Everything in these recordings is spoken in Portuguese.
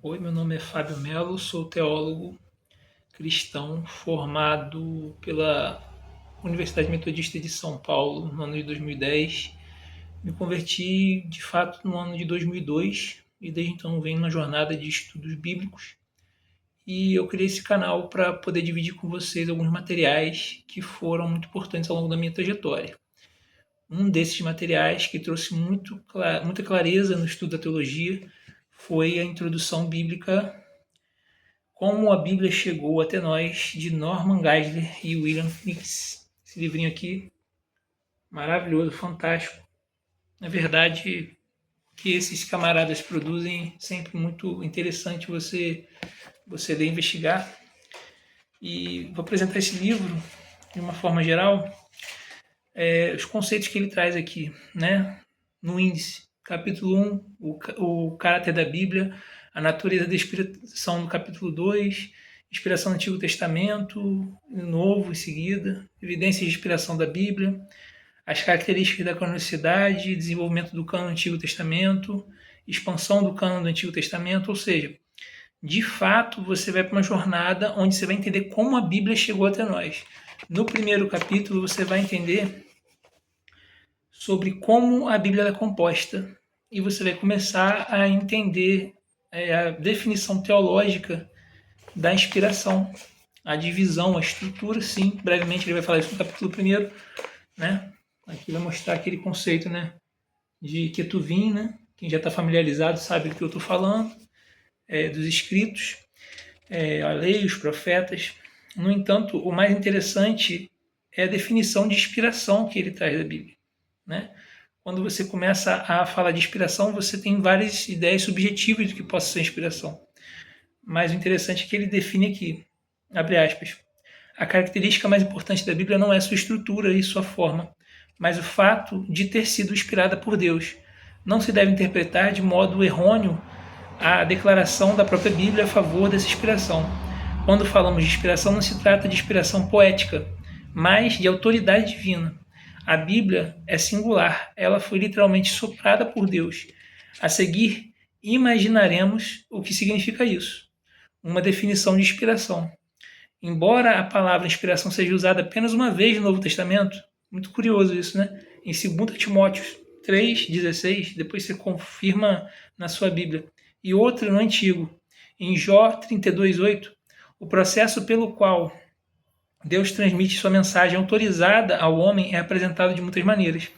Oi, meu nome é Fábio Melo, sou teólogo cristão formado pela Universidade Metodista de São Paulo no ano de 2010. Me converti de fato no ano de 2002 e desde então venho numa jornada de estudos bíblicos. E eu criei esse canal para poder dividir com vocês alguns materiais que foram muito importantes ao longo da minha trajetória. Um desses materiais que trouxe muita clareza no estudo da teologia foi a introdução bíblica Como a Bíblia Chegou até Nós, de Norman Geisler e William Nix. Esse livrinho aqui, maravilhoso, fantástico. Na verdade, o que esses camaradas produzem sempre muito interessante você ler e investigar. E vou apresentar esse livro de uma forma geral, os conceitos que ele traz aqui, né? No índice, capítulo 1, o caráter da Bíblia, a natureza da inspiração no capítulo 2, inspiração no Antigo Testamento, no Novo em seguida, evidências de inspiração da Bíblia, as características da canonicidade, desenvolvimento do cânon do Antigo Testamento, expansão do cânon do Antigo Testamento, ou seja, de fato você vai para uma jornada onde você vai entender como a Bíblia chegou até nós. No primeiro capítulo você vai entender sobre como a Bíblia é composta e você vai começar a entender a definição teológica da inspiração, a divisão, a estrutura, sim. Brevemente ele vai falar isso no capítulo 1, né? Aqui vai mostrar aquele conceito, né, de Ketuvim, né? Quem já está familiarizado sabe do que eu estou falando, dos escritos, a lei, os profetas. No entanto, o mais interessante é a definição de inspiração que ele traz da Bíblia, né? Quando você começa a falar de inspiração, você tem várias ideias subjetivas do que possa ser inspiração. Mas o interessante é que ele define aqui, abre aspas, a característica mais importante da Bíblia não é sua estrutura e sua forma, mas o fato de ter sido inspirada por Deus. Não se deve interpretar de modo errôneo a declaração da própria Bíblia a favor dessa inspiração. Quando falamos de inspiração, não se trata de inspiração poética, mas de autoridade divina. A Bíblia é singular, ela foi literalmente soprada por Deus. A seguir, imaginaremos o que significa isso. Uma definição de inspiração. Embora a palavra inspiração seja usada apenas uma vez no Novo Testamento, muito curioso isso, né? Em 2 Timóteo 3,16, depois você confirma na sua Bíblia. E outra no Antigo, em Jó 32,8, o processo pelo qual Deus transmite sua mensagem autorizada ao homem é apresentado de muitas maneiras.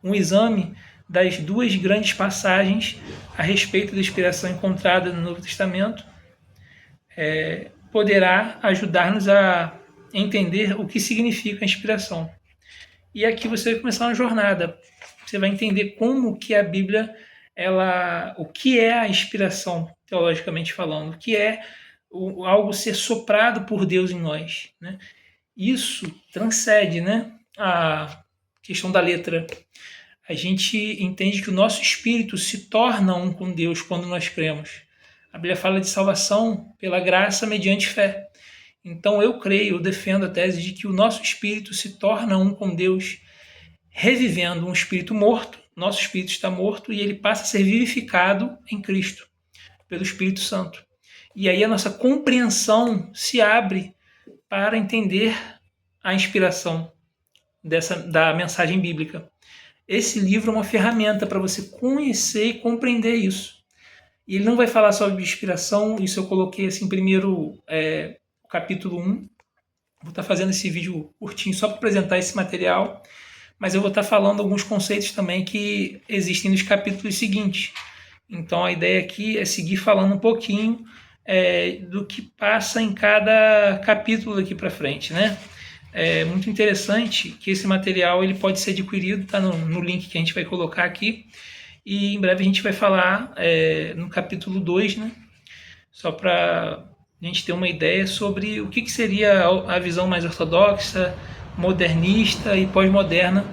Um exame das duas grandes passagens a respeito da inspiração encontrada no Novo Testamento poderá ajudar-nos a entender o que significa a inspiração. E aqui você vai começar uma jornada. Você vai entender como que a Bíblia, o que é a inspiração, teologicamente falando, o que é algo ser soprado por Deus em nós, né? Isso transcende, né, a questão da letra. A gente entende que o nosso espírito se torna um com Deus quando nós cremos. A Bíblia fala de salvação pela graça mediante fé. Então eu creio, eu defendo a tese de que o nosso espírito se torna um com Deus, revivendo um espírito morto. Nosso espírito está morto e ele passa a ser vivificado em Cristo, pelo Espírito Santo. E aí a nossa compreensão se abre para entender a inspiração da mensagem bíblica. Esse livro é uma ferramenta para você conhecer e compreender isso. E ele não vai falar só de inspiração, isso eu coloquei assim primeiro, capítulo 1. Vou estar fazendo esse vídeo curtinho só para apresentar esse material, mas eu vou estar falando alguns conceitos também que existem nos capítulos seguintes. Então a ideia aqui é seguir falando um pouquinho do que passa em cada capítulo daqui para frente, né? É muito interessante que esse material ele pode ser adquirido, tá no link que a gente vai colocar aqui, e em breve a gente vai falar no capítulo 2, né? Só para a gente ter uma ideia sobre o que seria a visão mais ortodoxa, modernista e pós-moderna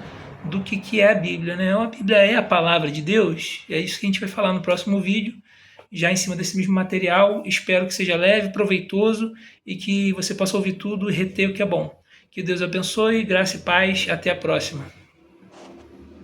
do que é a Bíblia, né? A Bíblia é a palavra de Deus, e é isso que a gente vai falar no próximo vídeo, já em cima desse mesmo material. Espero que seja leve, proveitoso e que você possa ouvir tudo e reter o que é bom. Que Deus abençoe, graça e paz. Até a próxima.